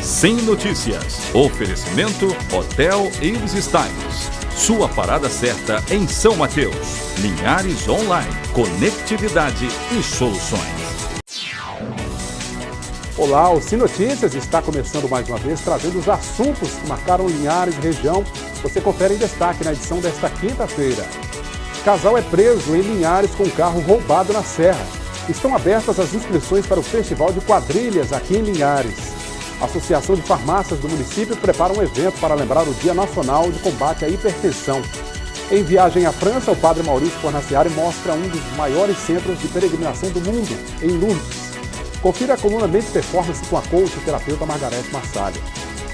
Sem Notícias. Oferecimento Hotel Ives Styles. Sua parada certa em São Mateus. Linhares Online. Conectividade e soluções. Olá, o Sem Notícias está começando mais uma vez, trazendo os assuntos que marcaram Linhares e região. Você confere em destaque na edição desta quinta-feira. Casal é preso em Linhares com carro roubado na Serra. Estão abertas as inscrições para o Festival de Quadrilhas aqui em Linhares. A Associação de Farmácias do município prepara um evento para lembrar o Dia Nacional de Combate à Hipertensão. Em viagem à França, o padre Maurício Fornaciari mostra um dos maiores centros de peregrinação do mundo, em Lourdes. Confira a coluna Mente Performance com a coach e terapeuta Margarete Massalha.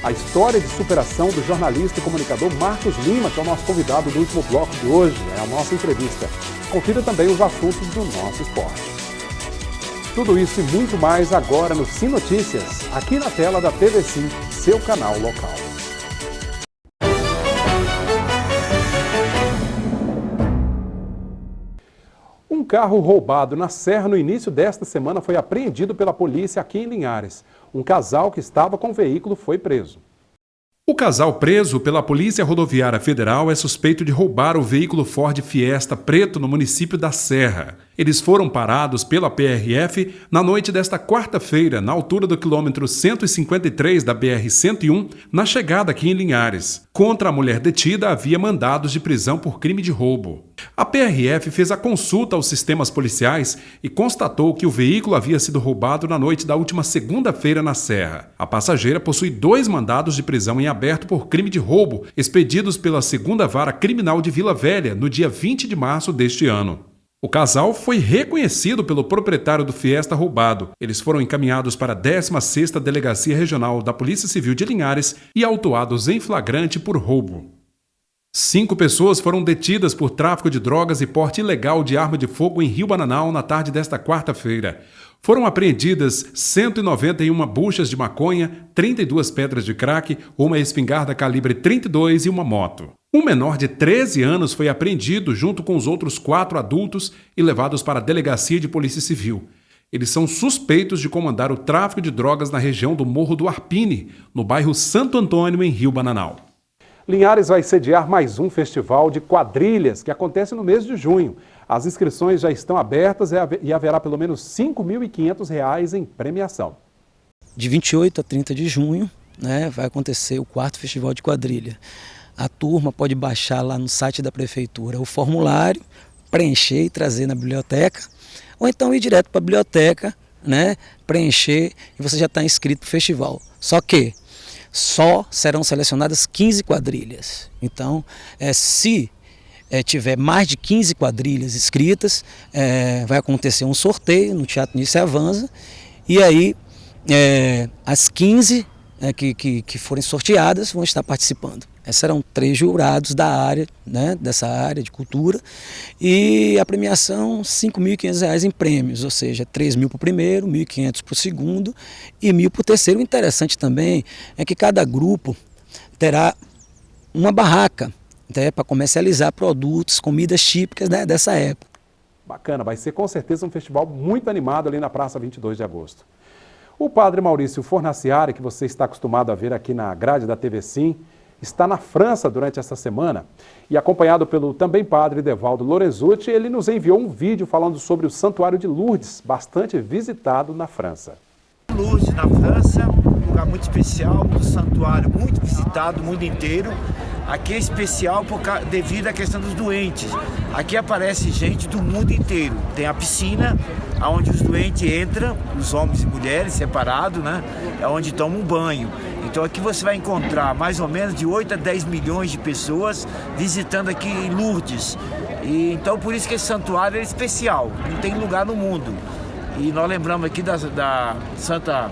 A história de superação do jornalista e comunicador Marcos Lima, que é o nosso convidado do último bloco de hoje, é a nossa entrevista. Confira também os assuntos do nosso esporte. Tudo isso e muito mais agora no Sem Notícias, aqui na tela da TV Sim, seu canal local. Um carro roubado na Serra no início desta semana foi apreendido pela polícia aqui em Linhares. Um casal que estava com o veículo foi preso. O casal preso pela Polícia Rodoviária Federal é suspeito de roubar o veículo Ford Fiesta preto no município da Serra. Eles foram parados pela PRF na noite desta quarta-feira, na altura do quilômetro 153 da BR-101, na chegada aqui em Linhares. Contra a mulher detida havia mandados de prisão por crime de roubo. A PRF fez a consulta aos sistemas policiais e constatou que o veículo havia sido roubado na noite da última segunda-feira na Serra. A passageira possui 2 mandados de prisão em aberto por crime de roubo, expedidos pela 2ª Vara Criminal de Vila Velha, no dia 20 de março deste ano. O casal foi reconhecido pelo proprietário do Fiesta roubado. Eles foram encaminhados para a 16ª Delegacia Regional da Polícia Civil de Linhares e autuados em flagrante por roubo. 5 pessoas foram detidas por tráfico de drogas e porte ilegal de arma de fogo em Rio Bananal na tarde desta quarta-feira. Foram apreendidas 191 buchas de maconha, 32 pedras de crack, uma espingarda calibre 32 e uma moto. Um menor de 13 anos foi apreendido junto com os outros 4 adultos e levados para a Delegacia de Polícia Civil. Eles são suspeitos de comandar o tráfico de drogas na região do Morro do Arpine, no bairro Santo Antônio, em Rio Bananal. Linhares vai sediar mais um festival de quadrilhas que acontece no mês de junho. As inscrições já estão abertas e haverá pelo menos R$ 5.500 em premiação. De 28 a 30 de junho, vai acontecer o 4º Festival de Quadrilha. A turma pode baixar lá no site da Prefeitura o formulário, preencher e trazer na biblioteca, ou então ir direto para a biblioteca, preencher e você já está inscrito para o festival. Só que só serão selecionadas 15 quadrilhas. Então, se tiver mais de 15 quadrilhas inscritas, vai acontecer um sorteio no Teatro Nícia Avanza, e aí as 15 que forem sorteadas vão estar participando. Serão 3 jurados da área, dessa área de cultura, e a premiação R$ 5.500 em prêmios, ou seja, 3.000 para o primeiro, 1.500 para o segundo e 1.000 para o terceiro. O interessante também é que cada grupo terá uma barraca para comercializar produtos, comidas típicas dessa época. Bacana, vai ser com certeza um festival muito animado ali na Praça 22 de Agosto. O padre Maurício Fornaciari, que você está acostumado a ver aqui na grade da TV Sim, está na França durante esta semana e acompanhado pelo também padre Devaldo Lorenzucci, ele nos enviou um vídeo falando sobre o Santuário de Lourdes, bastante visitado na França. Lourdes, na França, um lugar muito especial, um santuário muito visitado no mundo inteiro. Aqui é especial devido à questão dos doentes. Aqui aparece gente do mundo inteiro. Tem a piscina, onde os doentes entram, os homens e mulheres separados, é onde tomam um banho. Então aqui você vai encontrar mais ou menos de 8 a 10 milhões de pessoas visitando aqui em Lourdes. E então por isso que esse santuário é especial, não tem lugar no mundo. E nós lembramos aqui da Santa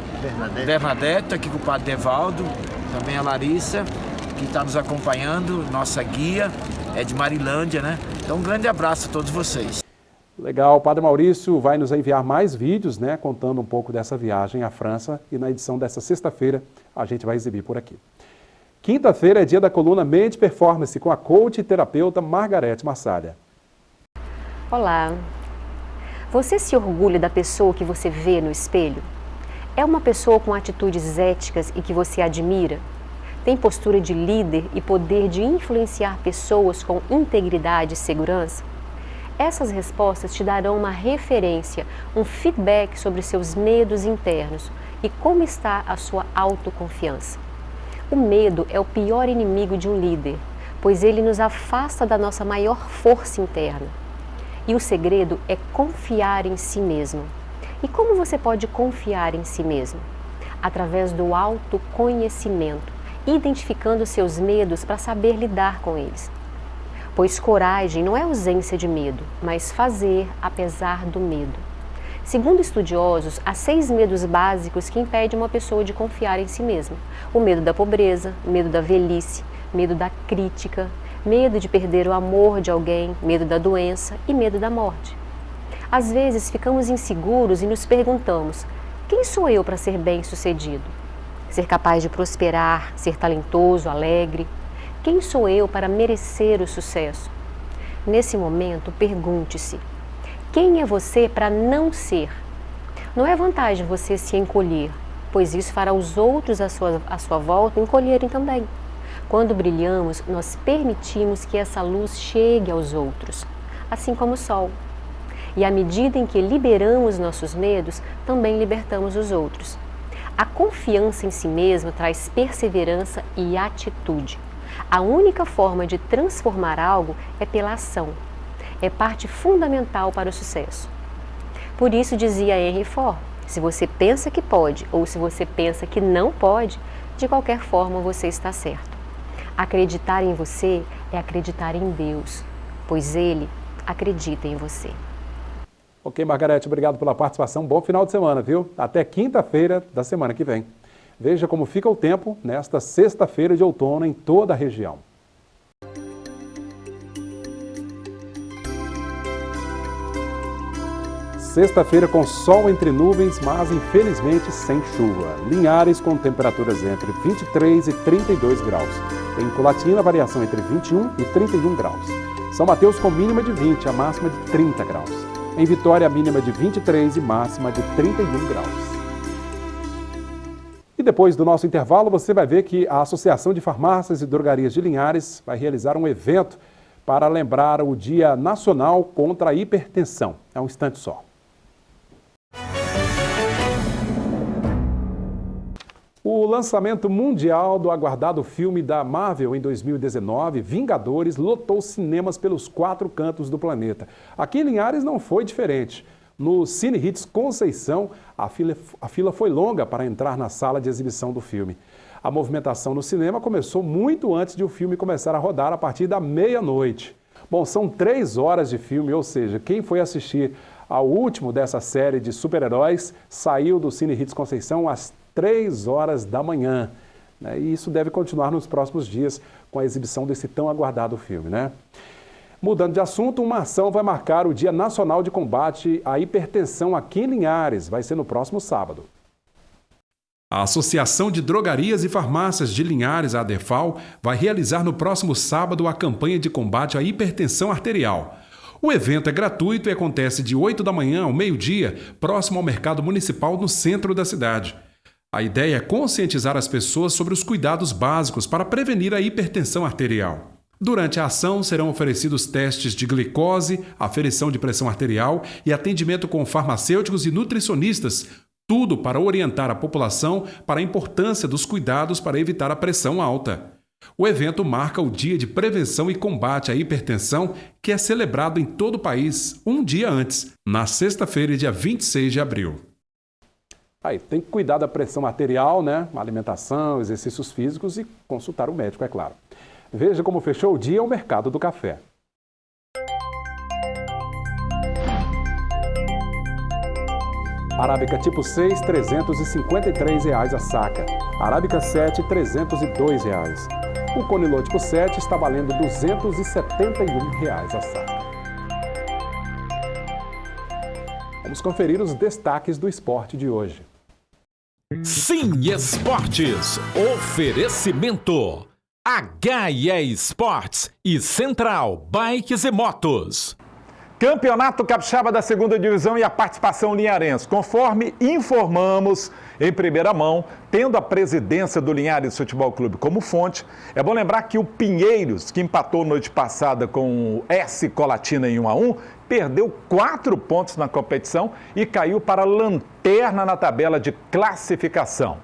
Bernadette, aqui com o padre Devaldo, também a Larissa, que está nos acompanhando, nossa guia, é de Marilândia, Então um grande abraço a todos vocês. Legal, o padre Maurício vai nos enviar mais vídeos, contando um pouco dessa viagem à França, e na edição dessa sexta-feira a gente vai exibir por aqui. Quinta-feira é dia da coluna Mente Performance com a coach e terapeuta Margarete Massalha. Olá, você se orgulha da pessoa que você vê no espelho? É uma pessoa com atitudes éticas e que você admira? Tem postura de líder e poder de influenciar pessoas com integridade e segurança? Essas respostas te darão uma referência, um feedback sobre seus medos internos e como está a sua autoconfiança. O medo é o pior inimigo de um líder, pois ele nos afasta da nossa maior força interna. E o segredo é confiar em si mesmo. E como você pode confiar em si mesmo? Através do autoconhecimento, identificando seus medos para saber lidar com eles. Pois coragem não é ausência de medo, mas fazer apesar do medo. Segundo estudiosos, há 6 medos básicos que impedem uma pessoa de confiar em si mesma. O medo da pobreza, medo da velhice, medo da crítica, medo de perder o amor de alguém, medo da doença e medo da morte. Às vezes ficamos inseguros e nos perguntamos: quem sou eu para ser bem-sucedido? Ser capaz de prosperar, ser talentoso, alegre? Quem sou eu para merecer o sucesso? Nesse momento, pergunte-se: quem é você para não ser? Não é vantagem você se encolher, pois isso fará os outros à sua volta encolherem também. Quando brilhamos, nós permitimos que essa luz chegue aos outros, assim como o sol. E à medida em que liberamos nossos medos, também libertamos os outros. A confiança em si mesmo traz perseverança e atitude. A única forma de transformar algo é pela ação. É parte fundamental para o sucesso. Por isso dizia Henry Ford: se você pensa que pode ou se você pensa que não pode, de qualquer forma você está certo. Acreditar em você é acreditar em Deus, pois Ele acredita em você. Ok, Margarete, obrigado pela participação. Bom final de semana, viu? Até quinta-feira da semana que vem. Veja como fica o tempo nesta sexta-feira de outono em toda a região. Sexta-feira com sol entre nuvens, mas infelizmente sem chuva. Linhares com temperaturas entre 23 e 32 graus. Em Colatina, variação entre 21 e 31 graus. São Mateus com mínima de 20, a máxima de 30 graus. Em Vitória, a mínima de 23 e máxima de 31 graus. E depois do nosso intervalo, você vai ver que a Associação de Farmácias e Drogarias de Linhares vai realizar um evento para lembrar o Dia Nacional contra a Hipertensão. É um instante só. O lançamento mundial do aguardado filme da Marvel em 2019, Vingadores, lotou cinemas pelos 4 cantos do planeta. Aqui em Linhares não foi diferente. No Cine Hits Conceição, a fila foi longa para entrar na sala de exibição do filme. A movimentação no cinema começou muito antes de o filme começar a rodar, a partir da meia-noite. Bom, são 3 horas de filme, ou seja, quem foi assistir ao último dessa série de super-heróis saiu do Cine Hits Conceição às 3 horas da manhã. E isso deve continuar nos próximos dias com a exibição desse tão aguardado filme, né? Mudando de assunto, uma ação vai marcar o Dia Nacional de Combate à Hipertensão aqui em Linhares. Vai ser no próximo sábado. A Associação de Drogarias e Farmácias de Linhares, a ADEFAL, vai realizar no próximo sábado a campanha de combate à hipertensão arterial. O evento é gratuito e acontece de 8 da manhã ao meio-dia, próximo ao mercado municipal no centro da cidade. A ideia é conscientizar as pessoas sobre os cuidados básicos para prevenir a hipertensão arterial. Durante a ação, serão oferecidos testes de glicose, aferição de pressão arterial e atendimento com farmacêuticos e nutricionistas, tudo para orientar a população para a importância dos cuidados para evitar a pressão alta. O evento marca o Dia de Prevenção e Combate à Hipertensão, que é celebrado em todo o país um dia antes, na sexta-feira, dia 26 de abril. Aí, tem que cuidar da pressão arterial, né? Alimentação, exercícios físicos e consultar o médico, é claro. Veja como fechou o dia o mercado do café. Arábica tipo 6, R$ 353 a saca. Arábica 7, R$ 302. O Conilô tipo 7 está valendo R$ 271 a saca. Vamos conferir os destaques do esporte de hoje. Sim Esportes. Oferecimento. HE Esportes e Central Bikes e Motos. Campeonato Capixaba da 2ª Divisão e a participação linharense. Conforme informamos em primeira mão, tendo a presidência do Linhares Futebol Clube como fonte, é bom lembrar que o Pinheiros, que empatou noite passada com o S Colatina em 1-1, perdeu 4 pontos na competição e caiu para a lanterna na tabela de classificação.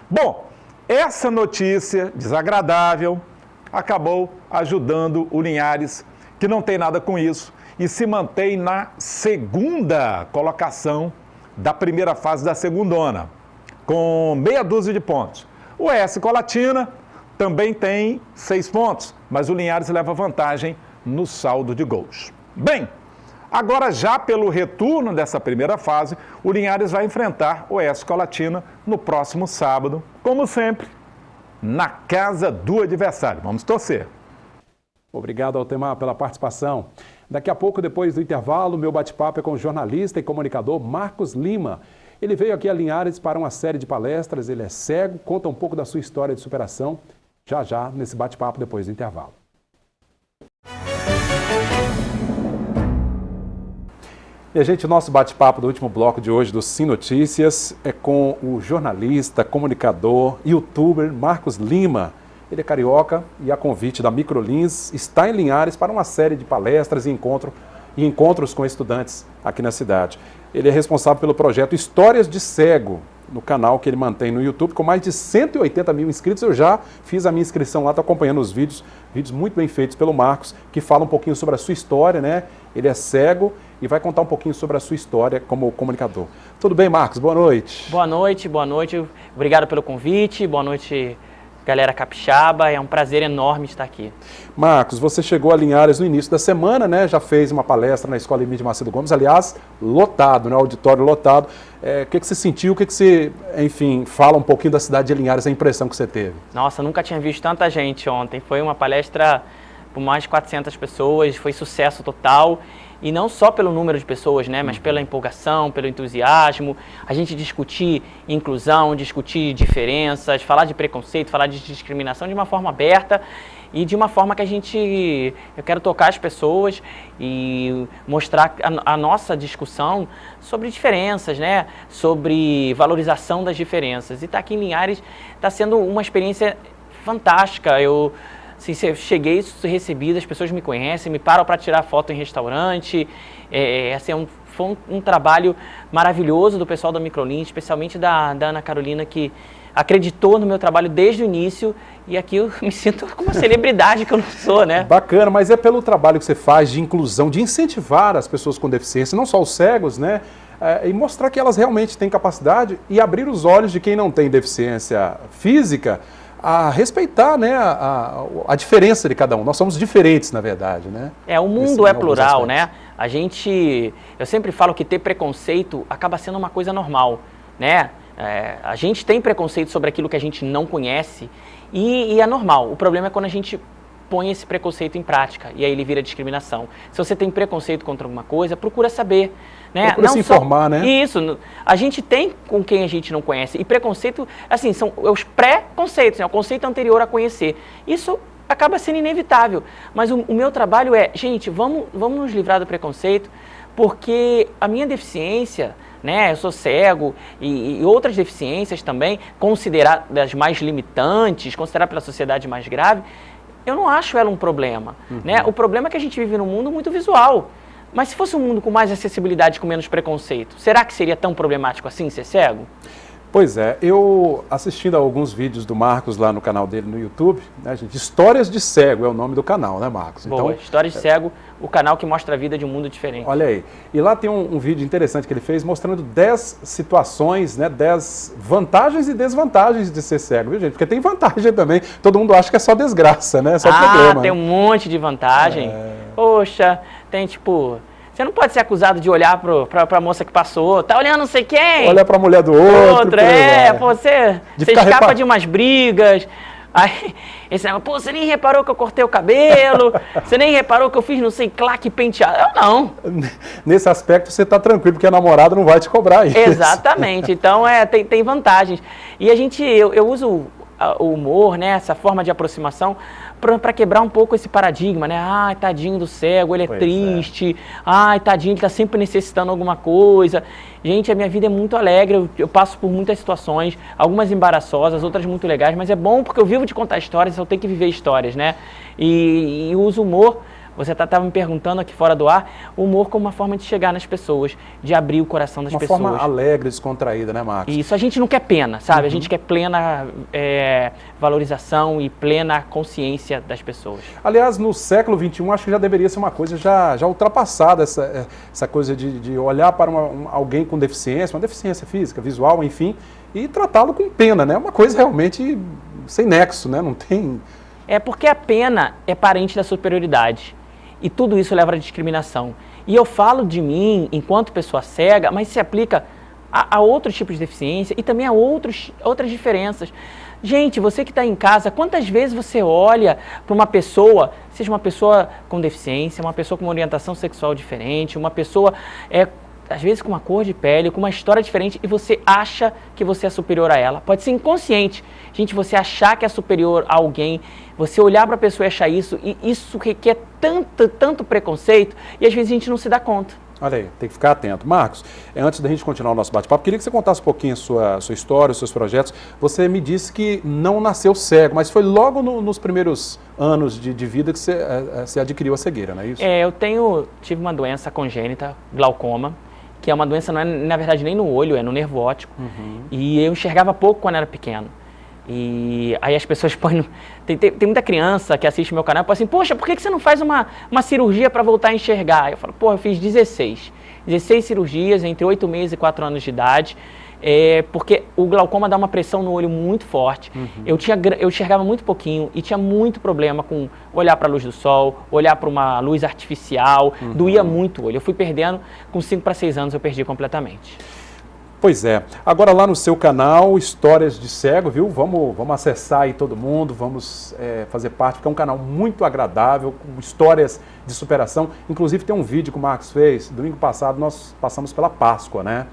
Bom, essa notícia desagradável acabou ajudando o Linhares, que não tem nada com isso, e se mantém na 2ª colocação da primeira fase da segundona, com meia dúzia de pontos. O S Colatina também tem 6 pontos, mas o Linhares leva vantagem no saldo de gols. Bem, agora já pelo retorno dessa primeira fase, o Linhares vai enfrentar o S Colatina no próximo sábado, como sempre, na casa do adversário. Vamos torcer. Obrigado, Altemar, pela participação. Daqui a pouco, depois do intervalo, meu bate-papo é com o jornalista e comunicador Marcos Lima. Ele veio aqui a Linhares para uma série de palestras, ele é cego, conta um pouco da sua história de superação, já nesse bate-papo depois do intervalo. E, gente, nosso bate-papo do último bloco de hoje do Sim Notícias é com o jornalista, comunicador, youtuber Marcos Lima. Ele é carioca e, a convite da Microlins, está em Linhares para uma série de palestras e encontros com estudantes aqui na cidade. Ele é responsável pelo projeto Histórias de Cego, no canal que ele mantém no YouTube, com mais de 180 mil inscritos. Eu já fiz a minha inscrição lá, estou acompanhando os vídeos muito bem feitos pelo Marcos, que fala um pouquinho sobre a sua história, né? Ele é cego e vai contar um pouquinho sobre a sua história como comunicador. Tudo bem, Marcos? Boa noite. Boa noite. Obrigado pelo convite. Boa noite, galera capixaba, é um prazer enorme estar aqui. Marcos, você chegou a Linhares no início da semana, né? Já fez uma palestra na Escola Emílio Macedo Gomes, aliás, lotado, né? Auditório lotado. O que você sentiu? O que você, enfim, fala um pouquinho da cidade de Linhares, a impressão que você teve? Nossa, nunca tinha visto tanta gente ontem. Foi uma palestra por mais de 400 pessoas, foi sucesso total. E não só pelo número de pessoas, né, mas pela empolgação, pelo entusiasmo, a gente discutir inclusão, discutir diferenças, falar de preconceito, falar de discriminação de uma forma aberta e de uma forma que eu quero tocar as pessoas e mostrar a nossa discussão sobre diferenças, né, sobre valorização das diferenças. E estar aqui em Linhares está sendo uma experiência fantástica. Eu cheguei, recebido, as pessoas me conhecem, me param para tirar foto em restaurante. Foi um trabalho maravilhoso do pessoal da Microlins, especialmente da Ana Carolina, que acreditou no meu trabalho desde o início, e aqui eu me sinto como uma celebridade que eu não sou, né? Bacana, mas é pelo trabalho que você faz de inclusão, de incentivar as pessoas com deficiência, não só os cegos, né? E mostrar que elas realmente têm capacidade e abrir os olhos de quem não tem deficiência física a respeitar, né, a diferença de cada um. Nós somos diferentes, na verdade, né? O mundo é plural, né? Eu sempre falo que ter preconceito acaba sendo uma coisa normal, né? A gente tem preconceito sobre aquilo que a gente não conhece e é normal. O problema é quando a gente põe esse preconceito em prática e aí ele vira discriminação. Se você tem preconceito contra alguma coisa, procura saber, né? Procura se informar, né? Isso. A gente tem com quem a gente não conhece. E preconceito, assim, são os pré-conceitos, né? O conceito anterior a conhecer. Isso acaba sendo inevitável. Mas o meu trabalho é, gente, vamos nos livrar do preconceito, porque a minha deficiência, né, eu sou cego e outras deficiências também, consideradas mais limitantes, consideradas pela sociedade mais grave, eu não acho ela um problema, né? O problema é que a gente vive num mundo muito visual. Mas se fosse um mundo com mais acessibilidade, com menos preconceito, será que seria tão problemático assim ser cego? Pois é, eu assistindo a alguns vídeos do Marcos lá no canal dele no YouTube, né, gente? Histórias de Cego é o nome do canal, né, Marcos? Boa, então, Histórias de Cego, o canal que mostra a vida de um mundo diferente. Olha aí, e lá tem um vídeo interessante que ele fez mostrando 10 situações, né, 10 vantagens e desvantagens de ser cego, viu, gente? Porque tem vantagem também, todo mundo acha que é só desgraça, né, só problema. Tem um monte de vantagem. Poxa, tem tipo... Você não pode ser acusado de olhar pra moça que passou, tá olhando não sei quem. Olha pra mulher do outro. Você escapa de umas brigas. Aí, você nem reparou que eu cortei o cabelo, você nem reparou que eu fiz não sei claque penteado. Eu não. Nesse aspecto você tá tranquilo, porque a namorada não vai te cobrar isso. Exatamente, então tem vantagens. E eu uso o humor, né, essa forma de aproximação, para quebrar um pouco esse paradigma, né? Ai, tadinho do cego, ele é triste. Ai, tadinho, ele está sempre necessitando alguma coisa. Gente, a minha vida é muito alegre, eu passo por muitas situações, algumas embaraçosas, outras muito legais, mas é bom porque eu vivo de contar histórias, eu tenho que viver histórias, né? E uso humor. Você estava me perguntando aqui fora do ar, o humor como uma forma de chegar nas pessoas, de abrir o coração das pessoas. Uma forma alegre, descontraída, né, Marcos? Isso, a gente não quer pena, sabe? A gente quer plena valorização e plena consciência das pessoas. Aliás, no século XXI, acho que já deveria ser uma coisa já ultrapassada, essa coisa de olhar para alguém com deficiência, uma deficiência física, visual, enfim, e tratá-lo com pena, né? Uma coisa realmente sem nexo, né? Não tem... É porque a pena é parente da superioridade. E tudo isso leva à discriminação. E eu falo de mim enquanto pessoa cega, mas se aplica a outros tipos de deficiência e também a outras diferenças. Gente, você que está em casa, quantas vezes você olha para uma pessoa, seja uma pessoa com deficiência, uma pessoa com uma orientação sexual diferente, uma pessoa às vezes com uma cor de pele, com uma história diferente, e você acha que você é superior a ela. Pode ser inconsciente. Gente, você achar que é superior a alguém, você olhar para a pessoa e achar isso, e isso requer tanto preconceito, e às vezes a gente não se dá conta. Olha aí, tem que ficar atento. Marcos, antes da gente continuar o nosso bate-papo, queria que você contasse um pouquinho a sua história, os seus projetos. Você me disse que não nasceu cego, mas foi logo nos primeiros anos de vida que você adquiriu a cegueira, não é isso? Eu tive uma doença congênita, glaucoma, que é uma doença, não é na verdade nem no olho, é no nervo óptico. E eu enxergava pouco quando era pequeno. E aí as pessoas põem... Tem muita criança que assiste meu canal e fala assim, poxa, por que você não faz uma cirurgia para voltar a enxergar? Eu falo, pô, eu fiz 16 cirurgias entre 8 meses e 4 anos de idade, porque o glaucoma dá uma pressão no olho muito forte. Eu enxergava muito pouquinho e tinha muito problema com olhar para a luz do sol, olhar para uma luz artificial, doía muito o olho. Eu fui perdendo, com 5 para 6 anos eu perdi completamente. Pois é. Agora lá no seu canal, Histórias de Cego, viu? Vamos acessar aí todo mundo, vamos fazer parte, porque é um canal muito agradável, com histórias de superação. Inclusive tem um vídeo que o Marcos fez, domingo passado nós passamos pela Páscoa, né?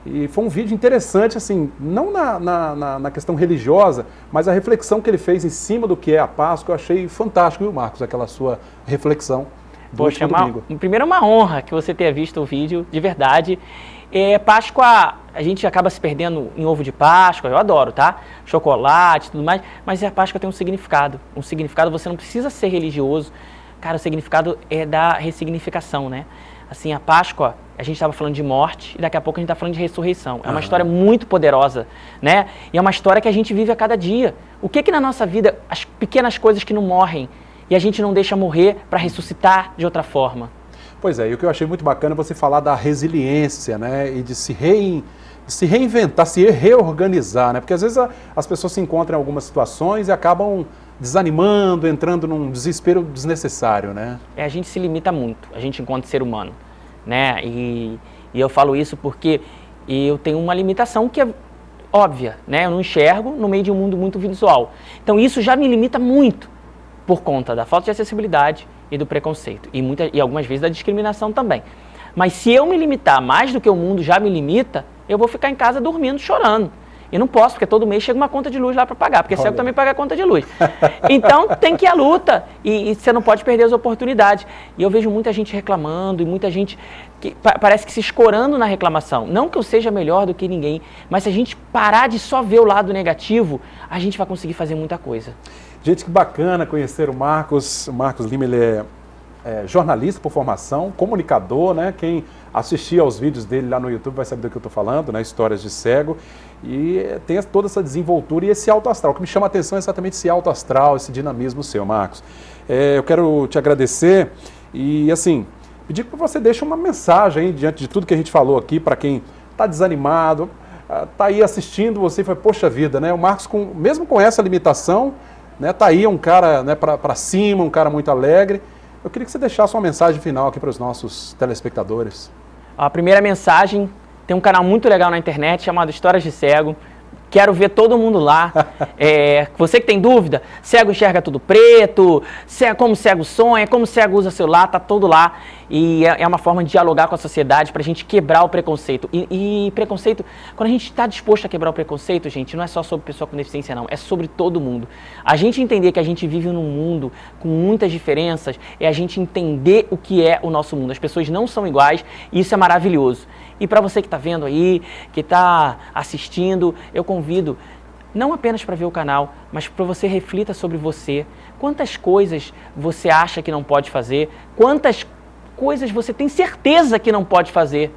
E foi um vídeo interessante, assim, não na questão religiosa, mas a reflexão que ele fez em cima do que é a Páscoa, eu achei fantástico, viu, Marcos, aquela sua reflexão do último domingo. Primeiro é uma honra que você tenha visto o vídeo, de verdade. Páscoa, a gente acaba se perdendo em ovo de Páscoa, eu adoro, tá? Chocolate e tudo mais, mas a Páscoa tem um significado. Um significado, você não precisa ser religioso. Cara, o significado é da ressignificação, né? Assim, a Páscoa, a gente estava falando de morte e daqui a pouco a gente está falando de ressurreição. É uma história muito poderosa, né? E é uma história que a gente vive a cada dia. O que na nossa vida, as pequenas coisas que não morrem e a gente não deixa morrer para ressuscitar de outra forma? Pois é, e o que eu achei muito bacana é você falar da resiliência, né, e de se reinventar, se reorganizar, né, porque às vezes as pessoas se encontram em algumas situações e acabam desanimando, entrando num desespero desnecessário, né? A gente se limita muito, a gente enquanto ser humano, né, e eu falo isso porque eu tenho uma limitação que é óbvia, né, eu não enxergo no meio de um mundo muito visual, então isso já me limita muito por conta da falta de acessibilidade e do preconceito, e algumas vezes da discriminação também. Mas se eu me limitar mais do que o mundo já me limita, eu vou ficar em casa dormindo, chorando. E não posso, porque todo mês chega uma conta de luz lá para pagar, porque cego também paga a conta de luz. Então tem que ir à luta, e você não pode perder as oportunidades. E eu vejo muita gente reclamando, e muita gente que parece que se escorando na reclamação. Não que eu seja melhor do que ninguém, mas se a gente parar de só ver o lado negativo, a gente vai conseguir fazer muita coisa. Gente, que bacana conhecer o Marcos. O Marcos Lima, ele é jornalista por formação, comunicador, né? Quem assistir aos vídeos dele lá no YouTube vai saber do que eu estou falando, né? Histórias de Cego. E tem toda essa desenvoltura e esse alto astral. O que me chama a atenção é exatamente esse alto astral, esse dinamismo seu, Marcos. Eu quero te agradecer e, assim, pedir que você deixe uma mensagem aí, diante de tudo que a gente falou aqui, para quem está desanimado, está aí assistindo você e foi, poxa vida, né? O Marcos, mesmo com essa limitação, né, tá aí um cara, né, para cima, um cara muito alegre. Eu queria que você deixasse uma mensagem final aqui para os nossos telespectadores. A primeira mensagem, tem um canal muito legal na internet chamado Histórias de Cego. Quero ver todo mundo lá. Você que tem dúvida, cego enxerga tudo preto, como cego sonha, como cego usa celular, tá tudo lá. E é uma forma de dialogar com a sociedade para a gente quebrar o preconceito. E preconceito, quando a gente está disposto a quebrar o preconceito, gente, não é só sobre pessoa com deficiência, não. É sobre todo mundo. A gente entender que a gente vive num mundo com muitas diferenças é a gente entender o que é o nosso mundo. As pessoas não são iguais e isso é maravilhoso. E para você que está vendo aí, que está assistindo, eu convido não apenas para ver o canal, mas para você reflita sobre você. Quantas coisas você acha que não pode fazer? Quantas coisas você tem certeza que não pode fazer?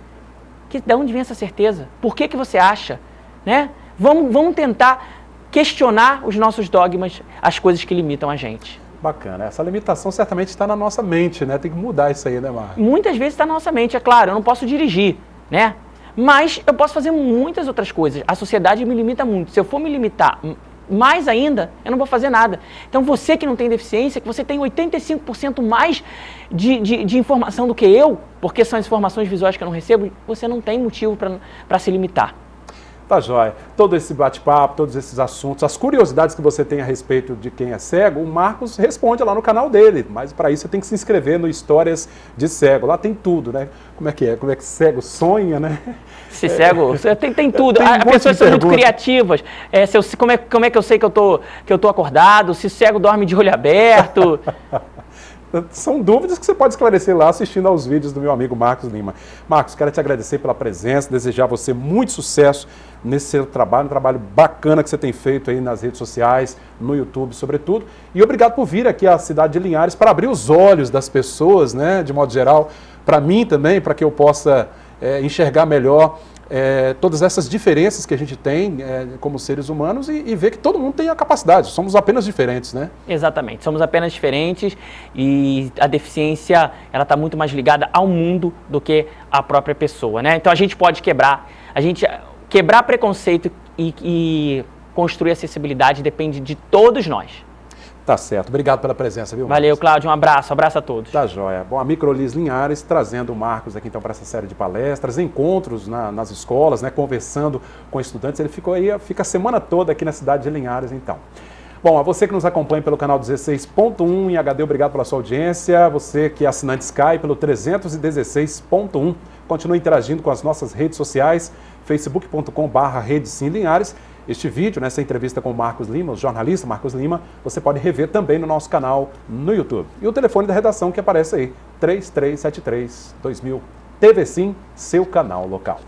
De onde vem essa certeza? Por que você acha? Né? Vamos tentar questionar os nossos dogmas, as coisas que limitam a gente. Bacana. Essa limitação certamente está na nossa mente, né? Tem que mudar isso aí, né, Marcos? Muitas vezes está na nossa mente, é claro. Eu não posso dirigir, né? Mas eu posso fazer muitas outras coisas. A sociedade me limita muito. Se eu for me limitar mais ainda, eu não vou fazer nada. Então você que não tem deficiência, que você tem 85% mais de informação do que eu, porque são as informações visuais que eu não recebo, você não tem motivo para se limitar. Tá jóia. Todo esse bate-papo, todos esses assuntos, as curiosidades que você tem a respeito de quem é cego, o Marcos responde lá no canal dele. Mas para isso você tem que se inscrever no Histórias de Cego. Lá tem tudo, né? Como é que cego sonha, né? Se cego, tem tudo. As pessoas são muito criativas. Como é que eu sei que eu tô acordado? Se cego dorme de olho aberto? São dúvidas que você pode esclarecer lá assistindo aos vídeos do meu amigo Marcos Lima. Marcos, quero te agradecer pela presença, desejar a você muito sucesso nesse seu trabalho, um trabalho bacana que você tem feito aí nas redes sociais, no YouTube sobretudo. E obrigado por vir aqui à cidade de Linhares para abrir os olhos das pessoas, né, de modo geral, para mim também, para que eu possa enxergar melhor todas essas diferenças que a gente tem como seres humanos e ver que todo mundo tem a capacidade, somos apenas diferentes, né? Exatamente, somos apenas diferentes e a deficiência ela está muito mais ligada ao mundo do que à própria pessoa, né? Então a gente pode quebrar preconceito e construir acessibilidade depende de todos nós. Tá certo. Obrigado pela presença, viu, Marcos? Valeu, Cláudio. Um abraço. Abraço a todos. Tá joia. Bom, a Microlis Linhares trazendo o Marcos aqui então para essa série de palestras, encontros nas escolas, né, conversando com estudantes. Ele fica a semana toda aqui na cidade de Linhares, então. Bom, a você que nos acompanha pelo canal 16.1 em HD, obrigado pela sua audiência. Você que é assinante Sky pelo 316.1, continue interagindo com as nossas redes sociais, facebook.com/redesimlinhares. Este vídeo, nessa entrevista com o Marcos Lima, o jornalista Marcos Lima, você pode rever também no nosso canal no YouTube. E o telefone da redação que aparece aí, 3373-2000. TV Sim, seu canal local.